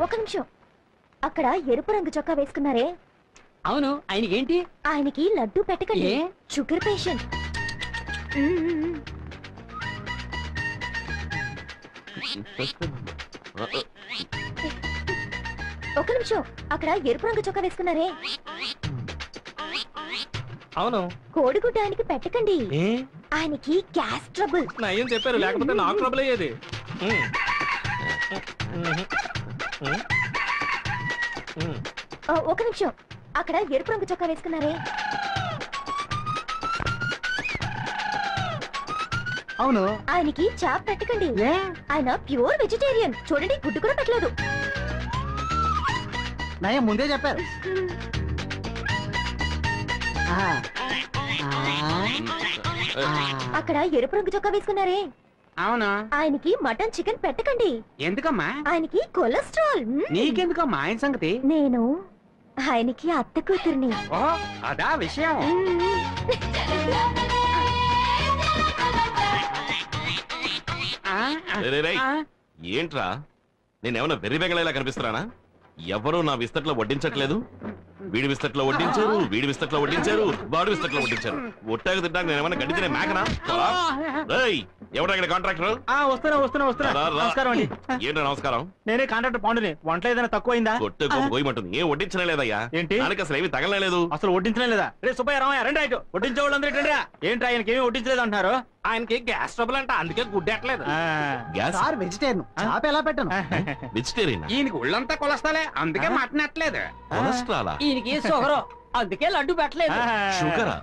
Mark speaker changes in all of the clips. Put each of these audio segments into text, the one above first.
Speaker 1: ఒక నిమిషం, అక్కడ ఎరుపు రంగు చొక్కా వేసుకున్నారే?
Speaker 2: అవును, ఆయనకి ఏంటి?
Speaker 1: ఆయనకి లడ్డు పెట్టకండి, షుగర్ పేషెంట్. ఒక నిమిషం, అక్కడ ఎరుపు రంగు చొక్కా వేసుకున్నారే?
Speaker 3: అవును,
Speaker 1: కోడిగుడ్డ ఆయనకి పెట్టకండి, ఆయనకి గ్యాస్ ట్రబుల్.
Speaker 3: ఏం చెప్పారు, లేకపోతే నాకు ట్రబుల్ అయ్యేది.
Speaker 1: ఒక నిమిషం, అక్కడ ఎరుపు రంగు చొక్కా వేసుకున్నారే?
Speaker 2: అవును,
Speaker 1: ఆయనకి చాప్ పెట్టకండి, ఆయన ప్యూర్ వెజిటేరియన్. చూడండి, గుడ్డు కూడా పెట్టలేదు.
Speaker 2: నయం ముందే చెప్పారు.
Speaker 1: అక్కడ ఎరుపు రంగు చొక్కా వేసుకున్నారే?
Speaker 4: అవును,
Speaker 1: ఆయనకి మటన్ చికెన్ పెట్టకండి.
Speaker 4: ఎందుకమ్మా?
Speaker 1: ఆయనకి కొలెస్ట్రాల్.
Speaker 4: నీకెందుకమ్మా ఆయన సంగతి?
Speaker 1: నేను ఆయనకి అత్త కూతుర్ని.
Speaker 4: అదా విషయం.
Speaker 5: ఏంట్రా, నేనేమన్నా వెర్రి బెగలేలా కనిపిస్తున్నానా? ఎవరు నా విస్తట్లో వడ్డించట్లేదు. వీడి విస్తట్లో వడ్డించారు, వీడి విస్తట్లో వడ్డించారు, వాడి విస్తట్లో వడ్డించారు. ఒట్టాకు తింటాక నేనేమన్నా గడ్డి తినే మేకనా? ఎవరు ఇక్కడ కాంట్రాక్టర్?
Speaker 3: నమస్కారం అండి.
Speaker 5: ఏంటో నమస్కారం.
Speaker 3: నేనే కాంట్రాక్టర్ పాండుని. వంట ఏదైనా తక్కువైందా?
Speaker 5: కొట్టే గోయమంటుంది. ఏం వడ్డించనే లేదయ్యా.
Speaker 3: ఏంటి?
Speaker 5: దానికి అసలు ఏమి తగలలేదు.
Speaker 3: అసలు వడ్డించనే లేదా? రే సుబ్బయ్య, రామయ్య, రండి. రైట్, వడ్డించే వాళ్ళందరూ ఏంటి? ఆయనకి ఏమి వడ్డించలేదు అంటున్నారు?
Speaker 4: ఆయనకి గ్యాస్ ట్రబుల్ అంట, అందుకే గుడ్డెట్లేదు.
Speaker 5: గ్యాస్
Speaker 2: వెజిటేరియన్ చాప ఎలా పెట్టను?
Speaker 5: వెజిటేరియన్.
Speaker 4: ఈయనకి ఒళ్ళంతా కొలస్తాలే, అందుకే మటన్ ఎట్లేదు.
Speaker 5: కొలెస్ట్రాలా?
Speaker 2: ఈయనకి షుగర్, అందుకే లడ్డు పెట్టలేదు.
Speaker 5: షుగరా?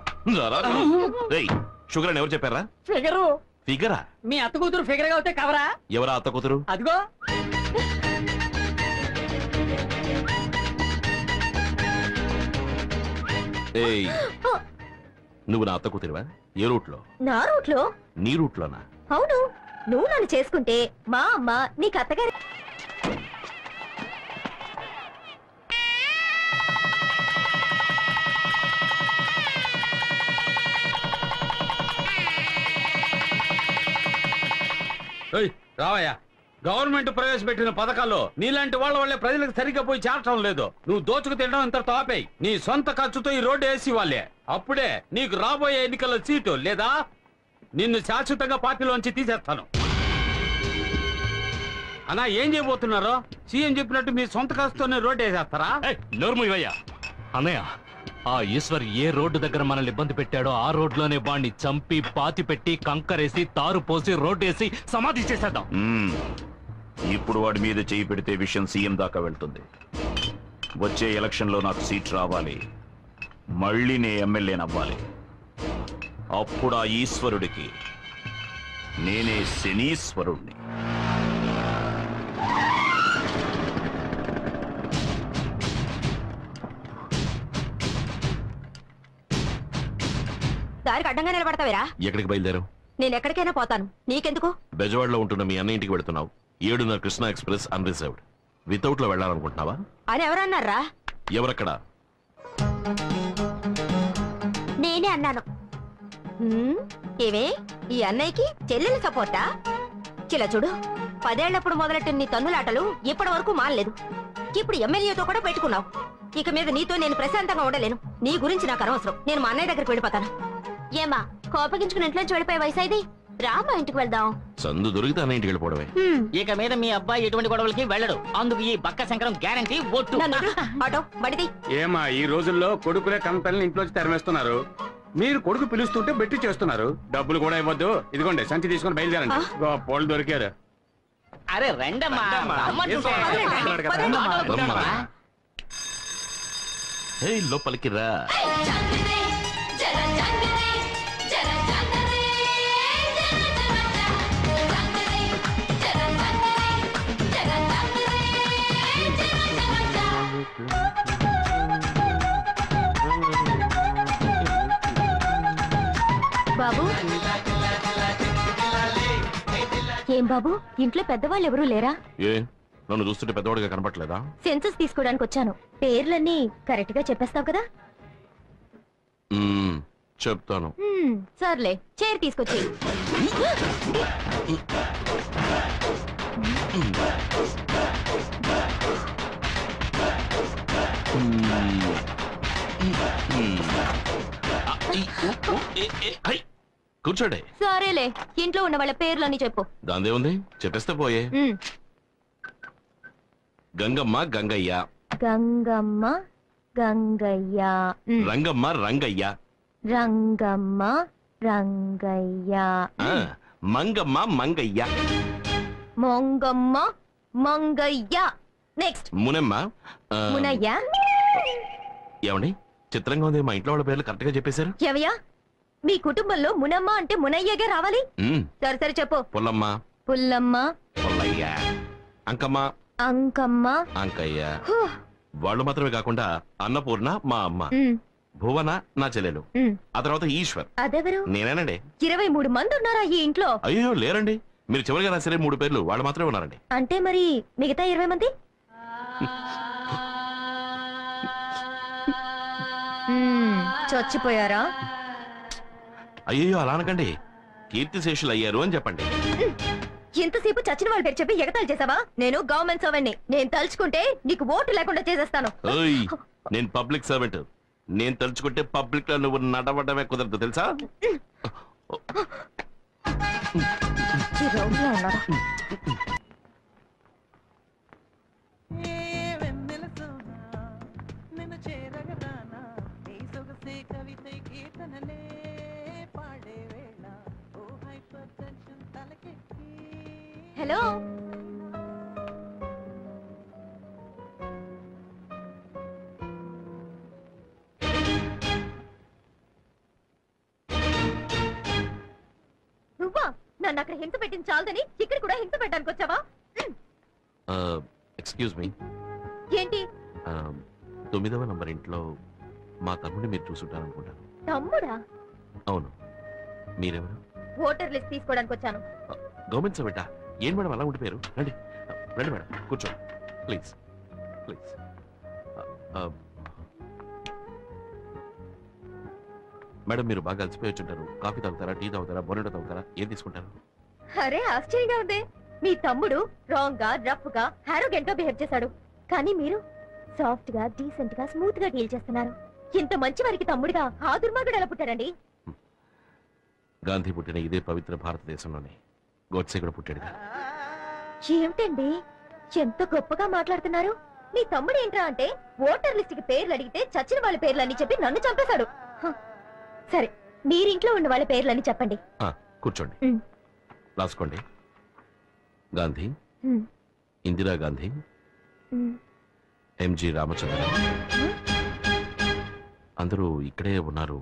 Speaker 5: షుగర్ అని ఎవరు చెప్పారా?
Speaker 2: ఫిగరు.
Speaker 5: ఫిగరా?
Speaker 2: మీ అత్త కూతురు ఫిగర్ గా అవుతే కవరా?
Speaker 5: ఎవరా అత్త కూతురు?
Speaker 2: అదిగో.
Speaker 5: నువ్వు నా అత్త కూతురువా? ఏ రూట్ లో?
Speaker 1: నా రూట్ లో.
Speaker 5: నీ రూట్ లోనా?
Speaker 1: అవును, నువ్వు నన్ను చేసుకుంటే మా అమ్మ నీకు అత్తగారి.
Speaker 4: రావయ్యా, గవర్నమెంట్ ప్రవేశపెట్టిన పథకాల్లో నీలాంటి వాళ్ళ వల్లే ప్రజలకు సరిగ్గా పోయి చేరటం లేదు. నువ్వు దోచుకు తినడం ఇంత తాపేయి. నీ సొంత ఖర్చుతో ఈ రోడ్డు వేసి వాళ్ళే. అప్పుడే నీకు రాబోయే ఎన్నికల్లో సీటు, లేదా నిన్ను శాశ్వతంగా పార్టీలోంచి తీసేస్తాను. అన్నా, ఏం చేయబోతున్నారో? సీఎం చెప్పినట్టు మీ సొంత ఖర్చుతోనే రోడ్డు వేసేస్తారా?
Speaker 6: నోర్మయ్యా అన్నయ్య, ఆ ఈశ్వర్ ఏ రోడ్డు దగ్గర మనల్ని ఇబ్బంది పెట్టాడో ఆ రోడ్లోనే వాడిని చంపి పాతి పెట్టి కంకరేసి తారు పోసి రోడ్డు వేసి సమాధి చేసేద్దాం.
Speaker 7: ఇప్పుడు వాడి మీద చేయి పెడితే విషయం సీఎం దాకా వెళ్తుంది. వచ్చే ఎలక్షన్ లో నాకు సీట్ రావాలి, మళ్ళీ నే ఎమ్మెల్యేనవ్వాలి. అప్పుడు ఆ ఈశ్వరుడికి నేనే శనీశ్వరుణ్ణి.
Speaker 1: దారికి అడ్డంగా నిలబడతావేరా?
Speaker 5: ఎక్కడికి బయలుదేరావు?
Speaker 1: నేను ఎక్కడికైనా పోతాను, నీకెందుకు?
Speaker 5: బెజవాడలో ఉంటున్న మీ అన్న ఇంటికి వెళుతున్నావు. 7:30 కృష్ణా ఎక్స్ప్రెస్ అన్రిజర్వ్డ్. వితౌట్ లో వెళ్ళాలనుకుంటున్నావా
Speaker 1: అని ఎవరన్నారా?
Speaker 5: ఎవరక్కడ?
Speaker 1: నేనే అన్నాను. ఏవే, ఈ అన్నయ్యకి చెల్లెలు సపోర్టా? చిలా చూడు, 10 ఏళ్లప్పుడు మొదలెట్టిన నీ తన్నులాటలు ఇప్పటి వరకు మానలేదు. ఇప్పుడు ఎమ్మెల్యేతో కూడా పెట్టుకున్నావు. ఇక మీద నీతో నేను ప్రశాంతంగా ఉండలేను. నీ గురించి నాకు అనవసరం. నేను మా అన్నయ్య దగ్గరికి వెళ్ళిపోతాను. ఏమా, కోపగించుకుని ఇంట్లోంచి వెళ్ళిపోయే వయసు ఇది? రామా, ఇంటికి వెళ్దాం.
Speaker 5: సందు దొరికితే అన్న ఇంటికి వెళ్ళిపోవడమే.
Speaker 2: ఇక మీద మీ అబ్బాయి ఎటువంటి గొడవలకి వెళ్ళడు. అందుకు ఈ బక్క శంకరం గ్యారంటీ. ఒట్టు.
Speaker 1: ఆటో బడిది.
Speaker 4: ఏమా, ఈ రోజుల్లో కొడుకులే కంపెనీలు ఇంట్లోంచి తరిమేస్తున్నారు. మీరు కొడుకు పిలుస్తుంటే బెట్టి చేస్తున్నారు. డబ్బులు కూడా ఇవ్వద్దు. ఇదిగోండి, సంచి తీసుకుని బయలుదేరండి. గొప్పోళ్ళు దొరికారు.
Speaker 2: అరే రండమ్మా.
Speaker 5: లోపలికి రా.
Speaker 1: బాబు, ఏం బాబు, ఇంట్లో పెద్దవాళ్ళు ఎవరూ లేరా?
Speaker 5: ఏ, నన్ను చూస్తుంటే పెద్దవాడిగా కనపట్లేదా?
Speaker 1: సెన్సస్ తీసుకోవడానికి వచ్చాను. పేర్లన్నీ కరెక్ట్ గా చెప్పేస్తావు కదా?
Speaker 5: చెప్తాను.
Speaker 1: సర్లే, చైర్ తీసుకొచ్చి.
Speaker 5: కూర్చోండి.
Speaker 1: సరేలే, ఇంట్లో ఉన్న వాళ్ళ పేర్లని చెప్పు.
Speaker 5: దాందే ఉంది, చెప్పేస్తే పోయే. గంగమ్మ గంగయ్య.
Speaker 1: గంగమ్మ గంగయ్య.
Speaker 5: రంగమ్మ రంగయ్య.
Speaker 1: రంగమ్మ రంగయ్య.
Speaker 5: మంగమ్మ మంగయ్య.
Speaker 1: మొంగమ్మ మంగయ్య. నెక్స్ట్
Speaker 5: మునమ్మ.
Speaker 1: మునయ్య.
Speaker 5: ఏమండి చిత్రంగా ఉంది, మా ఇంట్లో వాళ్ళ పేర్లు కరెక్ట్ గా చెప్పేశారు.
Speaker 1: ఎవయ్యా, మీ కుటుంబంలో మునమ్మ అంటే మునయ్యగా రావాలి. సరే సరే చెప్పు.
Speaker 5: పుల్లమ్మ.
Speaker 1: పుల్లమ్మ.
Speaker 5: పుల్లయ్య. అంకమ్మ.
Speaker 1: అంకమ్మ.
Speaker 5: అంకయ్య. వాళ్ళు మాత్రమే కాకుండా అన్నపూర్ణ మా అమ్మ, భువన నా చెల్లెలు, ఆ తర్వాత ఈశ్వర్.
Speaker 1: అదెవరు?
Speaker 5: నేనేనండి.
Speaker 1: 23 మంది ఉన్నారా ఈ ఇంట్లో?
Speaker 5: అయ్యో లేరండి, మీరు చివరిగా రాసరే 3 పేర్లు వాళ్ళు మాత్రమే ఉన్నారండి.
Speaker 1: అంటే మరి మిగతా 20 మంది? చచ్చిపోయారా?
Speaker 5: అయ్యో అలా అనకండి, కీర్తిశేషులు అయ్యారు అని చెప్పండి.
Speaker 1: ఎంతసేపు చచ్చిన వాళ్ళ పేరు చెప్పి ఎగతాలు చేసావా? నేను గవర్నమెంట్ సర్వెంట్ని. నేను తలుచుకుంటే నీకు ఓటు లేకుండా చేసేస్తాను.
Speaker 5: నేను పబ్లిక్ సర్వెంట్. నేను తలుచుకుంటే పబ్లిక్ లో నువ్వు నడవడమే కుదరదు తెలుసా?
Speaker 1: హలో, నువ్వా? నన్ను అక్కడ హింస పెట్టింది చాలదని ఇక్కడ కూడా హింస పెట్టడానికి వచ్చావా?
Speaker 5: Excuse me.
Speaker 1: ఏంటి?
Speaker 5: 9వ నంబర్ ఇంట్లో మా తమ్ముడిని మీరు చూసుంటారనుకుంటాను.
Speaker 1: తమ్ముడా?
Speaker 5: అవును. మీరెవరు?
Speaker 1: ఓటర్ లిస్ట్ తీసుకోవడానికి వచ్చాను.
Speaker 5: గవర్నమెంట్ సర్వెంటా? ఏం మేడం అలా ఉండిపోయారు? రండి రండి మేడం, కూర్చోండి ప్లీజ్ ప్లీజ్. మేడం మీరు బాగా అలసిపోయి వచ్చుంటారు. కాఫీ తాగుతారా, టీ తాగుతారా, బొనెటో తాగుతారా, ఏం తీసుకుంటారు?
Speaker 1: అరే ఆశ్చర్యంగా ఉంది. మీ తమ్ముడు రాంగ్ గా, రఫ్ గా, హారోగెంట్ గా బిహేవ్ చేశాడు. కానీ మీరు సాఫ్ట్ గా, డీసెంట్ గా, స్మూత్ గా డీల్ చేస్తున్నారు. ఇంత మంచి వారికి తమ్ముడిగా ఆ దుర్మార్గుడు ఎలా పుట్టాడండి?
Speaker 5: గాంధీ పుట్టిన ఇదే పవిత్ర భారతదేశంలోనే గోడ్సే కూడా పుట్టాడుగా.
Speaker 1: ఏమిటండి ఎంత గొప్పగా మాట్లాడుతున్నారు? మీ తమ్ముడు ఏంట్రా అంటే ఓటర్ లిస్ట్ కి పేర్లు అడిగితే చచ్చిన వాళ్ళ పేర్లని చెప్పి నన్ను చంపేశాడు. సరే, మీరింట్లో ఉన్న వాళ్ళ పేర్లని చెప్పండి.
Speaker 5: కూర్చోండి, రాసుకోండి. గాంధీ, ఇందిరా గాంధీ, ఎంజి రామచంద్ర. అందరూ ఇక్కడే ఉన్నారు.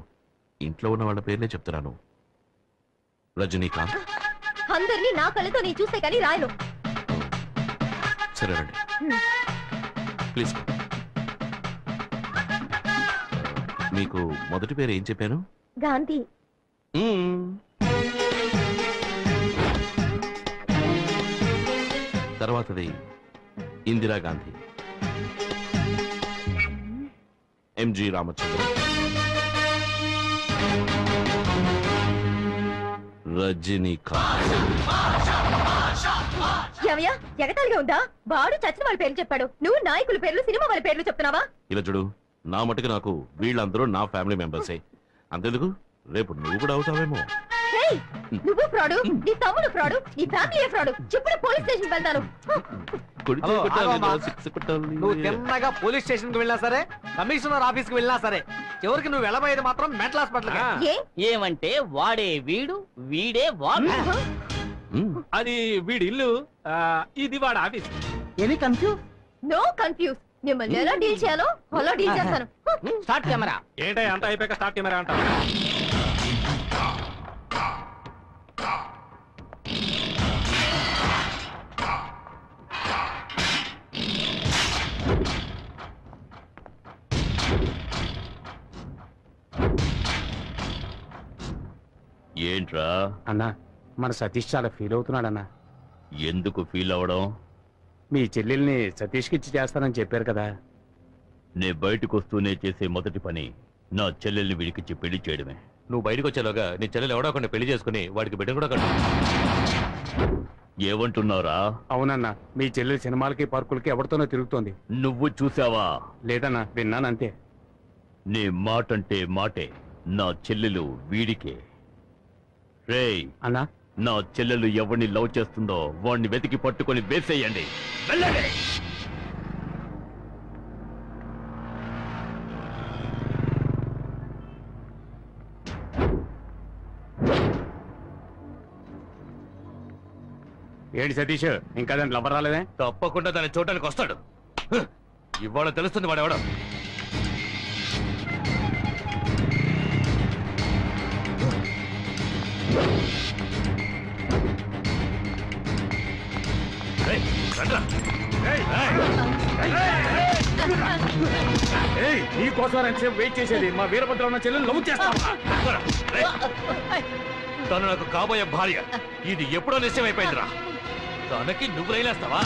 Speaker 5: ఇంట్లో ఉన్న వాళ్ళ పేర్లే చెప్తున్నాను. రజనీకాంత్.
Speaker 1: అందరినీ నా కళ్ళతో నేను చూస్తే కానీ రాయను.
Speaker 5: సరే రండి ప్లీజ్. మీకు మొదటి పేరు ఏం చెప్పాను?
Speaker 1: గాంధీ.
Speaker 5: తర్వాతది ఇందిరా గాంధీ, ఎంజి రామచంద్ర, రజనీకాంత్.
Speaker 1: ఏమయ్యా, ఎగతాళిగా ఉందా? వాడు చచ్చిన వాళ్ళ పేర్లు చెప్పాడు, నువ్వు నాయకుల పేర్లు, సినిమా వాళ్ళ పేర్లు చెప్తున్నావా?
Speaker 5: ఇలా చూడు, నా మటుకు నాకు వీళ్ళందరూ నా ఫ్యామిలీ మెంబర్సే. అంతెందుకు, రేపు నువ్వు కూడా అవుతావేమో.
Speaker 1: నువ్వు ఫ్రాడు, నీ తమ్ముడు ఫ్రాడు, నీ ఫ్యామిలీ ఫ్రాడు. చెప్పుడు పోలీస్ స్టేషన్ వెళ్తాను.
Speaker 8: నువ్వు తిన్నగా పోలీస్ స్టేషన్ కి వెళ్ళినా సరే, కమిషనర్ ఆఫీస్ కి వెళ్ళినా సరే, చివరికి నువ్వు వెళ్ళబోయేది మాత్రం మెంటల్ హాస్పిటల్.
Speaker 2: ఏమంటే వాడే వీడు, వీడే వాడు.
Speaker 3: అది వీడి ఇల్లు, ఇది వాడు office.
Speaker 8: Any confuse?
Speaker 1: No confuse. మిమ్మల్ని ఎలా డీల్ చేయాలో అలా డీల్ చేస్తాను.
Speaker 2: Start camera.
Speaker 3: ఏంటో అంత అయిపోయాక స్టార్ట్ కెమెరా అంట.
Speaker 7: ఏంట్రా
Speaker 3: అన్నా, మన సతీష్ చాలా ఫీల్ అవుతున్నాడన్నా.
Speaker 7: ఎందుకు ఫీల్ అవడం?
Speaker 3: మీ చెల్లెల్ని సతీష్కి ఇచ్చి చేస్తానని చెప్పారు కదా.
Speaker 7: నే బయటకు వస్తూనే చేసే మొదటి పని నా చెల్లెల్ని వీడికిచ్చి పెళ్లి చేయడమే.
Speaker 6: నువ్వు బయటకు వచ్చేలోగా నీ చెల్లెలు ఎవడో ఒకరిని పెళ్లి చేసుకుని వాడికి బిడ్డ కూడా కట్టు.
Speaker 7: ఏమంటున్నారా?
Speaker 3: అవునన్నా, మీ చెల్లెలు సినిమాలకి, పార్కులకి ఎవరితోనో తిరుగుతోంది.
Speaker 7: నువ్వు చూసావా?
Speaker 3: లేదన్నా, విన్నానంతే.
Speaker 7: నీ మాటంటే మాటే. నా చెల్లెలు వీడికే.
Speaker 6: రేయ్
Speaker 3: అన్నా
Speaker 6: నా చెల్లెలు ఎవరిని లవ్ చేస్తుందో వాడిని వెతికి పట్టుకొని వేసేయండి. వెళ్ళండి.
Speaker 3: ఏంటి సతీష్ ఇంకా దాంట్లో లవ్వర్ రాలేదే?
Speaker 6: తప్పకుండా దాన్ని చూడటానికి వస్తాడు. హ్, ఇవాళ తెలుస్తుంది వాడెవడం.
Speaker 3: నీ కోసం ఎంతసేపు వెయిట్ చేసేది? మా వీరభద్ర ఉన్న చెల్లెలు లవ్ చేస్తావా?
Speaker 6: తను నాకు కాబోయే భార్య. ఇది ఎప్పుడో నిశ్చయం అయిపోయిందిరా. తనకి నువ్వు రైలేస్తావా?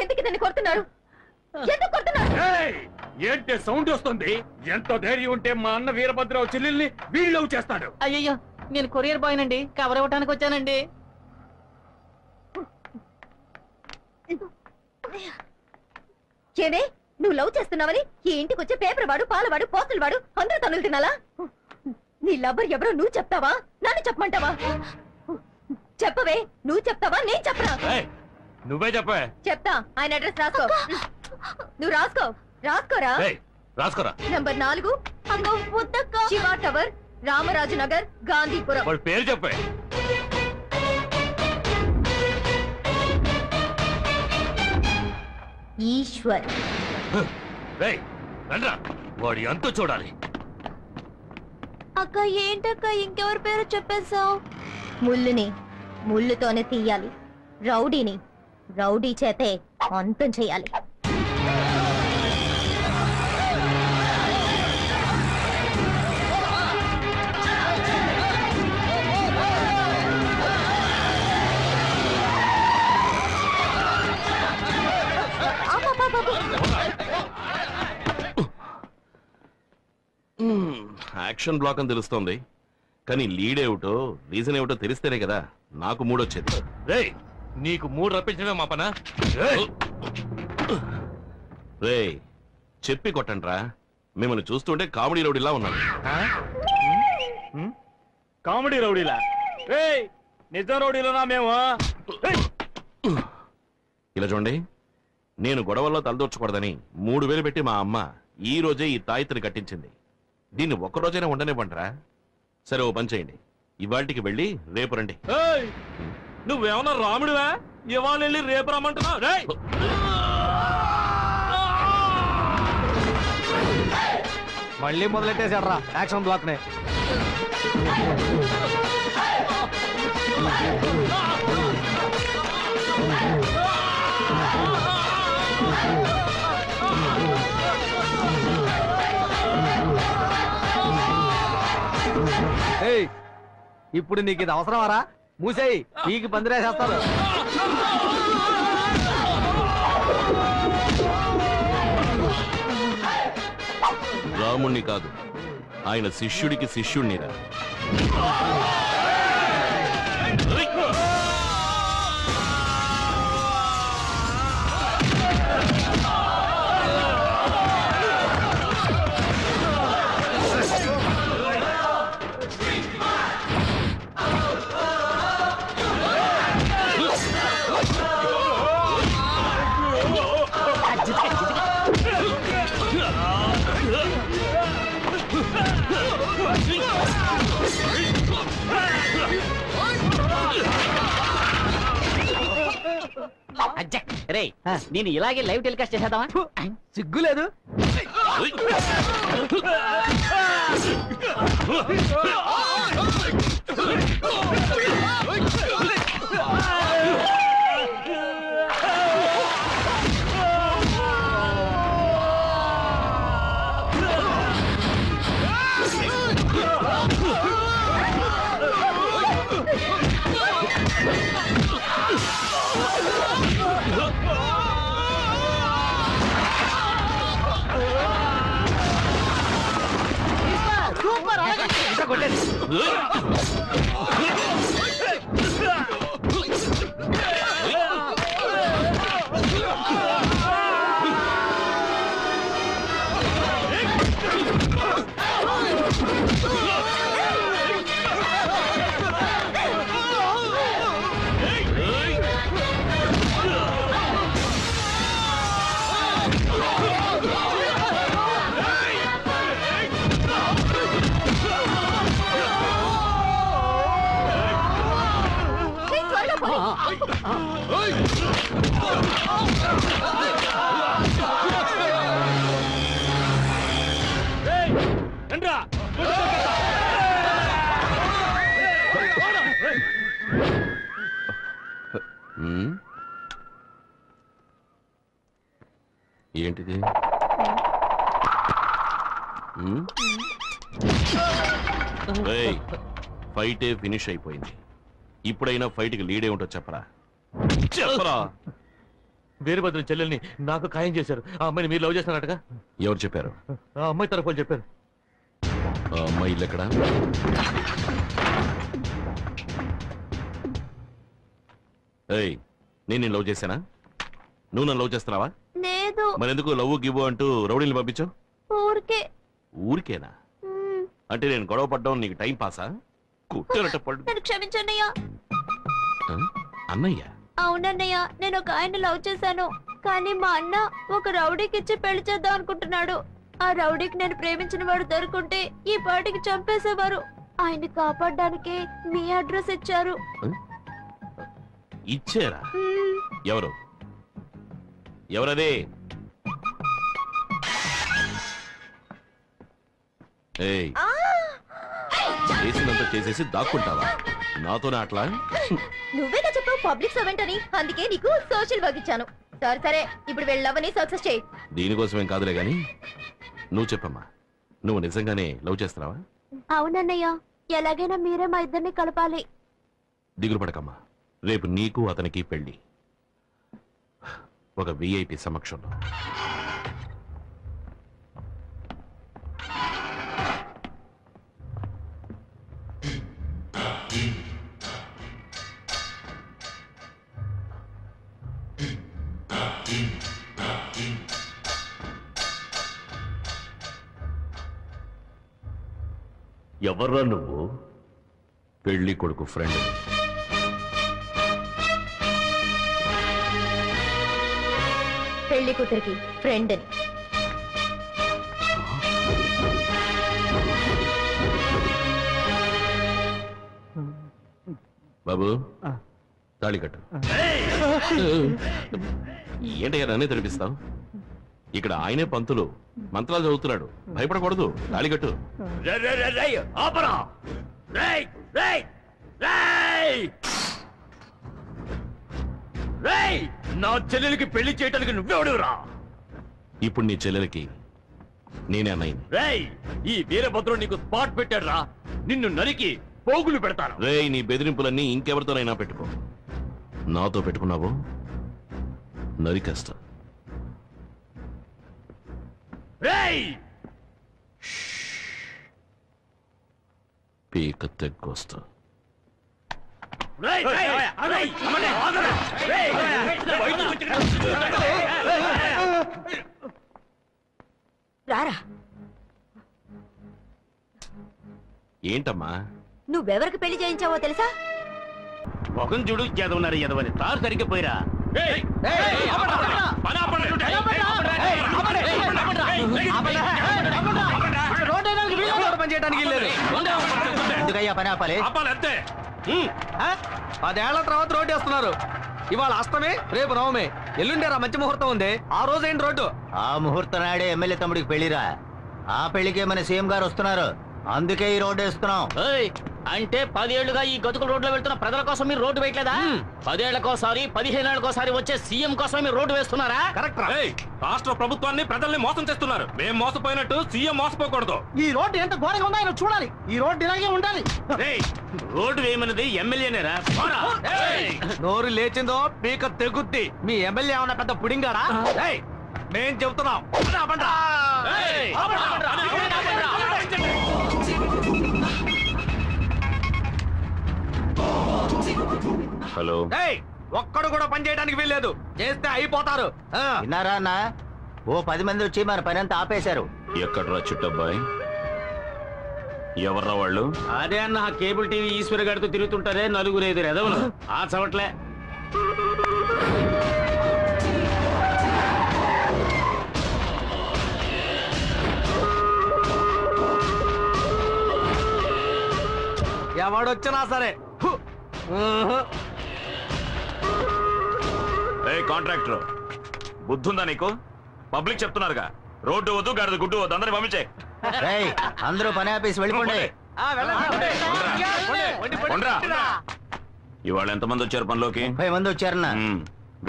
Speaker 1: ఎందుకు దాన్ని కొడుతున్నారు? ఎందుకు కొడుతున్నారు?
Speaker 3: ఏంటి సౌండ్ వస్తుంది? ఎంత ధైర్యం ఉంటే మా అన్న వీరభద్రరావు చెల్లెల్ని వీళ్ళు లవ్ చేస్తాడు?
Speaker 2: అయ్యయ్యో, నేను కొరియర్ బాయ్ నండి, కవర్ ఇవ్వడానికి వచ్చానండి.
Speaker 1: ఏమే, నువ్వు లవ్ చేస్తున్నావని ఈ ఇంటికి వచ్చే పేపర్ వాడు, పాలవాడు, పోస్టులు వాడు అందరూ తనులు తినాలా? నీ లవ్వర్ ఎవరో నువ్వు చెప్తావా? నన్ను చెప్పమంటావా? చెప్పవే, నువ్వు చెప్తావా నేను చెప్పరా?
Speaker 6: నువ్వే చెప్పే.
Speaker 1: చెప్తా. ఆయన అడ్రస్ రాసుకో. నువ్వు రాసుకోరా.
Speaker 6: రాసుకోరా.
Speaker 1: Number 4 Shiva tower, Ramaraju Nagar, Gandhipuram.
Speaker 6: వాడి పేరు చెప్పే.
Speaker 1: ఈశ్వర్.
Speaker 6: రండ్రా, వాడి అంతు చూడాలి.
Speaker 1: అక్క ఏంటక్క ఇంకెవరి పేరు చెప్పేశావు? ముళ్ళుని ముళ్ళుతోనే తీయాలి, రౌడీని రౌడీ చేతే అంతం చేయాలి.
Speaker 5: యాక్షన్ బ్లాక్ అని తెలుస్తోంది, కానీ లీడ్ ఏమిటో రీజన్ ఏమిటో తెలిస్తేనే కదా నాకు మూడొచ్చేది.
Speaker 6: రేయ్, నీకు మూడు రప్పించడమే మా పనా?
Speaker 5: రేయ్, చెప్పి కొట్టండ్రా. మిమ్మల్ని చూస్తుంటే కామెడీ రౌడీలా ఉన్నాను.
Speaker 3: కామెడీ రౌడీలా? నిజం రౌడీలోనా మేము?
Speaker 5: ఇలా చూడండి, నేను గొడవల్లో తలదూర్చకూడదని 3000 పెట్టి మా అమ్మ ఈ రోజే ఈ తాయిత్రి కట్టించింది. దీన్ని ఒక్కరోజైనా ఉండనివ్వండిరా. సరే, ఓ పని చేయండి, ఇవాళకి వెళ్ళి రేపు రండి.
Speaker 6: నువ్వేమన్నా రాముడివా? ఇవాళ వెళ్ళి రేపు రమ్మంటున్నావు?
Speaker 8: మళ్ళీ మొదలెట్టేశాడ్రా యాక్షన్ బ్లాక్ నే. ఇప్పుడు నీకు ఇది అవసరమారా? మూసేయి, నీకు పందిరేసేస్తారు.
Speaker 5: రాముణ్ణి కాదు, ఆయన శిష్యుడికి శిష్యుణ్ణిరా.
Speaker 2: రే, నేను ఇలాగే లైవ్ టెలికాస్ట్ చేసేద్దామా?
Speaker 8: సిగ్గులేదు. ఇంకా కొట్టేది.
Speaker 5: ఏంటిది? ఫైటే ఫినిష్ అయిపోయింది. ఇప్పుడైనా ఫైట్ కి లీడే ఉంటో చెప్పరా. చెప్పరా.
Speaker 6: వీరభద్రం చెల్లెల్ని నాకు ఖాయం చేశారు. ఆ అమ్మాయిని మీరు లవ్ చేస్తున్నారటగా.
Speaker 5: ఎవరు చెప్పారు?
Speaker 6: ఆ అమ్మాయి తరఫు వాళ్ళు చెప్పారు.
Speaker 5: ఆ అమ్మాయి ఇల్లు ఎక్కడా? నేను లవ్ చేశానా? నువ్వు నన్ను లవ్ చేస్తున్నావా?
Speaker 1: లేదు.
Speaker 5: మరెందుకు లవ్ గివ్వు అంటూ రౌడీని పంపించావు?
Speaker 1: ఊరికే.
Speaker 5: ఊరికేనా? అంటే నేను గొడవ పడ్డం నీకు టైం పాసా? కుట్టేనట్టు పడ్డు.
Speaker 1: నన్ను క్షమించన్నయ్యా.
Speaker 5: అన్నయ్య?
Speaker 1: అవునన్నయ్య, నేను ఒక ఆయన లవ్ చేశాను. కానీ మా అన్న ఒక రౌడీకి ఇచ్చి పెళ్లి చేద్దాం అనుకుంటున్నాడు. ఆ రౌడీకి నేను ప్రేమించిన వాడు దొరుకుంటే ఈ పాటికి చంపేసేవారు. ఆయన్ని కాపాడడానికి మీ అడ్రస్ ఇచ్చారు.
Speaker 5: ఇచ్చారా? ఎవరు? ఎవరదే? చేసినంత చేసేసి దాక్కుంటావా? నాతోనే అట్లా?
Speaker 1: నువ్వేగా చెప్పావు పబ్లిక్ సర్వెంట్ అని, అందుకే నీకు సోషల్ వర్క్ ఇచ్చాను. సరే సరే, ఇప్పుడు వెళ్ళవని సక్సెస్ చేయి.
Speaker 5: దీనికోసమేం కాదులే గాని నువ్వు చెప్పమ్మా, నువ్వు నిజంగానే లవ్ చేస్తున్నావా?
Speaker 1: అవునన్నయ్య, ఎలాగైనా మీరే మా ఇద్దరిని కలపాలి.
Speaker 5: దిగులు పడకమ్మా, రేపు నీకు అతనికి పెళ్లి ఒక విఐపి సమక్షంలో.
Speaker 6: ఎవర్రా నువ్వు?
Speaker 5: పెళ్లి కొడుకు ఫ్రెండ్.
Speaker 1: పెళ్లి కూతురికి ఫ్రెండ్ అని.
Speaker 5: బాబు తాళి కట్టు. ఏంటయ్యా నన్నే తెరిపిస్తావు? ఇక్కడ ఆయనే పంతులు, మంత్రాలు చదువుతున్నాడు. భయపడకూడదు. తాళి కట్టు.
Speaker 3: నా చెల్లెలికి పెళ్లి చేయడానికి నువ్వెవడురా?
Speaker 5: ఇప్పుడు నీ చెల్లెలకి నేనే అన్నయ్య.
Speaker 3: రేయ్, ఈ వీరభద్రుడు నీకు స్పాట్ పెట్టాడు రా. నిన్ను నరికి పోగులు పెడతాను.
Speaker 5: రేయ్, నీ బెదిరింపులన్నీ ఇంకెవరితోనైనా పెట్టుకో. నాతో పెట్టుకున్నావు నరికేస్తా. పీక తెగ్గొస్తా.
Speaker 1: రారా.
Speaker 5: ఏంటమ్మా?
Speaker 1: నువ్వెవరికి పెళ్లి చేయించావో తెలుసా?
Speaker 3: మొగం చూడు ఎదవన్నారు ఎదవని తారు సరిగ్గా పోయిరా.
Speaker 8: ఎందుకయ్యా పని ఆపాలి?
Speaker 3: అంతే.
Speaker 8: 10 ఏళ్ల తర్వాత రోడ్డు వేస్తున్నారు. ఇవాళ అష్టమి, రేపు నవమి, ఎల్లుండేరా మంచి ముహూర్తం ఉంది. ఆ రోజు ఏంటి రోడ్డు?
Speaker 9: ఆ ముహూర్తం నాడే ఎమ్మెల్యే తమ్ముడికి పెళ్లిరా. ఆ పెళ్లికే మన సీఎం గారు వస్తున్నారు. అందుకే ఈ రోడ్డు వేస్తున్నాం.
Speaker 2: అంటే 10 ఏళ్లుగా ఈ గతుకుల రోడ్లో వెళ్తున్న ప్రజల కోసం మీరు రోడ్డు వేయట్లేదా? 10 ఏళ్లకోసారి 15 ఏళ్లకోసారి వచ్చే సీఎం కోసం మీరు రోడ్డు వేస్తున్నారా?
Speaker 3: కరెక్ట్. రాష్ట్ర ప్రభుత్వాన్ని ప్రజల్ని మోసం చేస్తున్నారు. మేము మోసపోయినట్టు సీఎం మోసపోకూడదు.
Speaker 8: ఈ రోడ్డు ఎంత ఘోరంగా ఉందో ఆయన చూడాలి. ఈ రోడ్డు ఇలాగే ఉండాలి.
Speaker 3: రోడ్డు వేయమన్నది ఎమ్మెల్యేనేరా?
Speaker 8: నోరు లేచిందో పీక తెగుద్ది. మీ ఎమ్మెల్యే ఏమన్నా పెద్ద పుడింగారా? మేం చెబుతున్నాం.
Speaker 7: హలో.
Speaker 8: ఒక్కడు కూడా పని చేయడానికి వీల్లేదు, చేస్తే అయిపోతారు.
Speaker 9: విన్నారా అన్న? ఓ 10 మంది వచ్చి మన పని అంతా ఆపేశారు.
Speaker 7: ఎక్కడ్రా చుట్టబ్బాయి? ఎవర్రా వాళ్ళు?
Speaker 2: అదే అన్న కేబుల్ టీవీ ఈశ్వర్ గారితో తిరుగుతుంటారే నలుగురు ఎదురు ఎదవలు ఆ చవట్లే.
Speaker 8: ఎవడొచ్చినా సరే.
Speaker 7: కాంట్రాక్టర్ బుద్ధుందా నీకు? పబ్లిక్ చెప్తున్నారుగా, రోడ్డు వద్దు గాడిద గుడ్డు వద్దు, అందరిని పంపించే.
Speaker 9: అందరూ పని ఆపేసి వెళ్ళిపోండి.
Speaker 7: ఇవాళ ఎంతమంది వచ్చారు పనిలోకి?
Speaker 9: 30 మంది వచ్చారన్నా.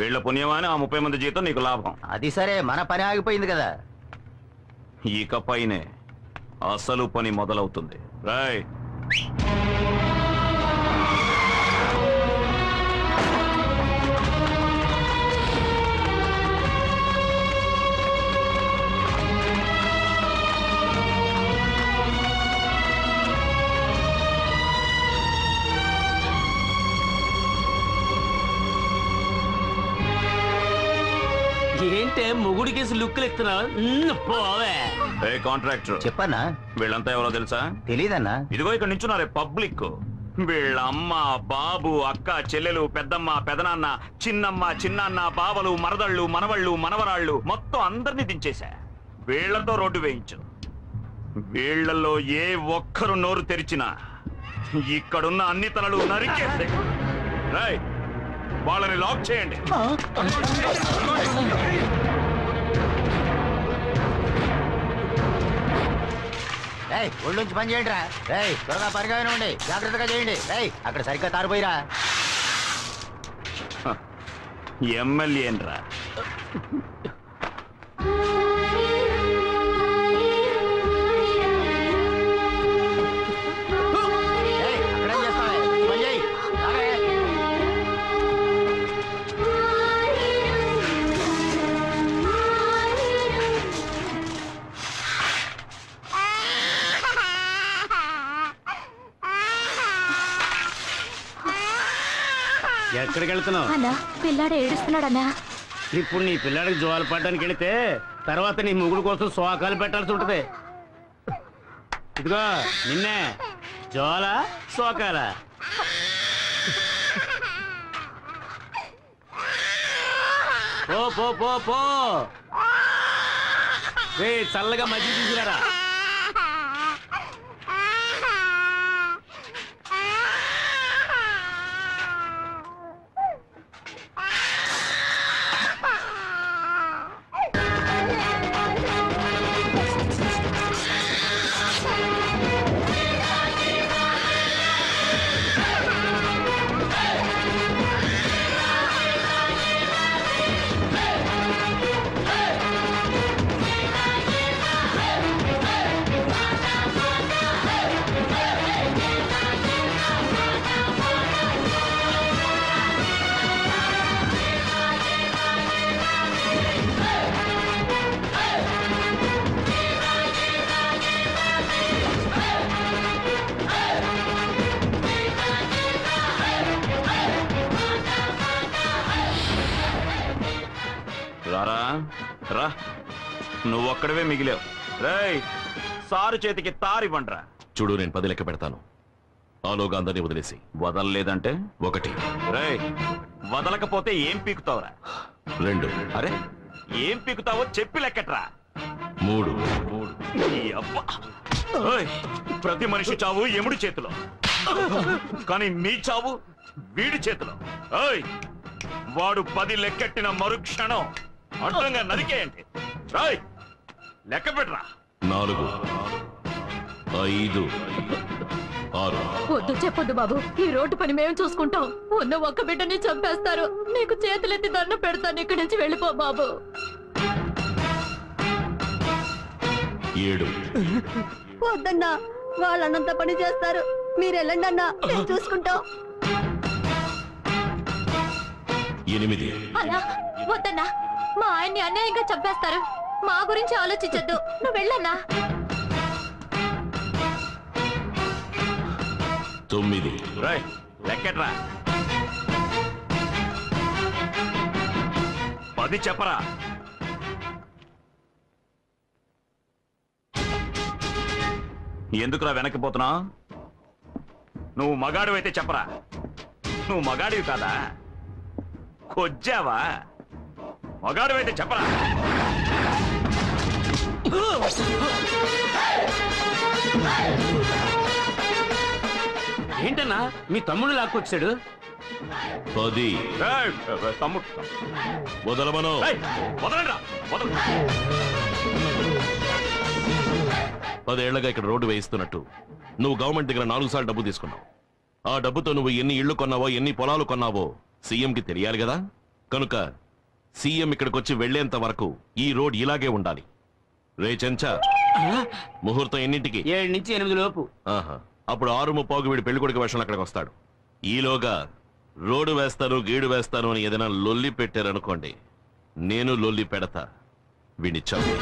Speaker 7: వీళ్ళ పుణ్యమా అని ఆ 30 మంది జీతం నీకు లాభం.
Speaker 9: అది సరే, మన పని ఆగిపోయింది కదా.
Speaker 7: ఇక పైనే అసలు పని మొదలవుతుంది. రాయ్.
Speaker 2: ఏంటే ముగుడి కేసు లుక్కులు ఎత్తున్నావు? పోవే.
Speaker 7: కాంట్రాక్టర్
Speaker 9: చెప్పన్నా.
Speaker 7: వీళ్ళంతా ఎవరో తెలుసా?
Speaker 9: తెలీదన్నా.
Speaker 7: ఇదిగో ఇక్కడ నించున్నారే పబ్లిక్. వీళ్ళ అమ్మ, బాబు, అక్క, చెల్లెలు, పెద్దమ్మ, పెదనాన్న, చిన్నమ్మ, చిన్నాన్న, బావలు, మరదళ్ళు, మనవళ్ళు, మనవరాళ్ళు మొత్తం అందరినీ దించేశా. వీళ్లతో రోడ్డు వేయించు. వీళ్లలో ఏ ఒక్కరు నోరు తెరిచినా ఇక్కడున్న అన్ని తలలు నరికేస్తే రాయ్ వాళ్ళని లాక్ చేయండి.
Speaker 9: ఒళ్ళుంచి పని చేయండి రా. త్వరగా పరిగా ఉండి జాగ్రత్తగా చేయండి. అక్కడ సరిగ్గా తారిపోయిరా.
Speaker 7: ఎమ్మెల్యేన్రా.
Speaker 9: అక్కడేం చేస్తావే? పని చేయి.
Speaker 2: ఎక్కడికి వెళ్తున్నావు?
Speaker 1: అన్నా, పిల్లాడు ఏడుస్తున్నాడన్నా.
Speaker 2: ఇప్పుడు నీ పిల్లాడికి జోలు పడడానికి వెళితే తర్వాత నీ ముగుడు కోసం శోకాలు పెట్టాల్సి ఉంటది. ఇదిగో నిన్నే జోల శోకాల. పో పో పో పో. చల్లగా మజ్జిగ తీసుకురారా.
Speaker 7: రారా రా, నువ్వొక్కడవే మిగిలావు. రేయ్ సారు చేతికి తారివ్వండ్రా.
Speaker 5: చూడు, నేను 10 లెక్క పెడతాను. ఆలోగా అందరినీ వదిలేసి.
Speaker 7: వదలలేదంటే
Speaker 5: 1.
Speaker 7: రేయ్ వదలకపోతే ఏం పీకుతావురా?
Speaker 5: 2.
Speaker 7: అరే ఏం పీకుతావో చెప్పి లెక్కట్రా.
Speaker 5: 3.
Speaker 7: ఈ అబ్బా. ఓయ్, ప్రతి మనిషి చావు ఎముడి చేతిలో, కానీ మీ చావు వీడి చేతిలో. ఓయ్, వాడు 10 లెక్కెట్టిన మరుక్షణం అడ్డంగా నరికేయండి. రాయ్ లెక్క పెట్టరా.
Speaker 5: 4, 5, 6.
Speaker 1: వద్దు, చెప్పొద్దు బాబు. ఈ రోడ్డు పని మేము చూసుకుంటాం. ఉన్న ఒక్క బిడ్డని చంపేస్తారు. నీకు చేతులెత్తి దండం పెడతాను. ఇక్కడి నుంచి వెళ్ళిపో బాబు.
Speaker 5: 7.
Speaker 1: వద్దన్నా, వాళ్ళన్నంత పని చేస్తారు. మీరు వెళ్ళండి అన్నా, మేము చూసుకుంటాం.
Speaker 5: 8.
Speaker 1: అన్నా, వద్దన్నా, మా ఆయన్ని అన్యాయంగా చంపేస్తారు. మా గురించి ఆలోచించొద్దు. నువ్వు వెళ్ళన్నా.
Speaker 5: 9.
Speaker 7: రాయ్ లెక్కట్రా. 10 చెప్పరా. ఎందుకురా వెనక్కిపోతున్నా? నువ్వు మగాడివైతే చెప్పరా. నువ్వు మగాడివి కాదా? కొజ్జావా? మగాడివైతే చెప్పరా.
Speaker 2: ఏంటన్నా మీ తమ్ముడు లాక్కొచ్చాడు?
Speaker 5: 10.
Speaker 7: ఏయ్, తమ్ముడు
Speaker 5: వదలమను.
Speaker 7: ఏయ్, వదలండ్రా, వదలు.
Speaker 5: 10 ఏళ్లగా ఇక్కడ రోడ్డు వేయిస్తున్నట్టు నువ్వు గవర్నమెంట్ దగ్గర 4 సార్లు డబ్బు తీసుకున్నావు. ఆ డబ్బుతో నువ్వు ఎన్ని ఇళ్లు కొన్నావో, ఎన్ని పొలాలు కొన్నావో సీఎంకి తెలియాలి కదా. కనుక సీఎం ఇక్కడికి వచ్చి వెళ్లేంత వరకు ఈ రోడ్ ఇలాగే ఉండాలి. రే చెంచా, ముహూర్తం ఎన్నింటికి?
Speaker 2: 7 నుంచి 8 లోపు.
Speaker 5: ఆహా, అప్పుడు 6:30 వీడి పెళ్లికొడుకు వేషంలో అక్కడికి వస్తాడు. ఈలోగా రోడ్డు వేస్తాను, గీడు వేస్తాను అని ఏదైనా లొల్లి పెట్టారనుకోండి, నేను లొల్లి పెడతా. వీడిని చంపి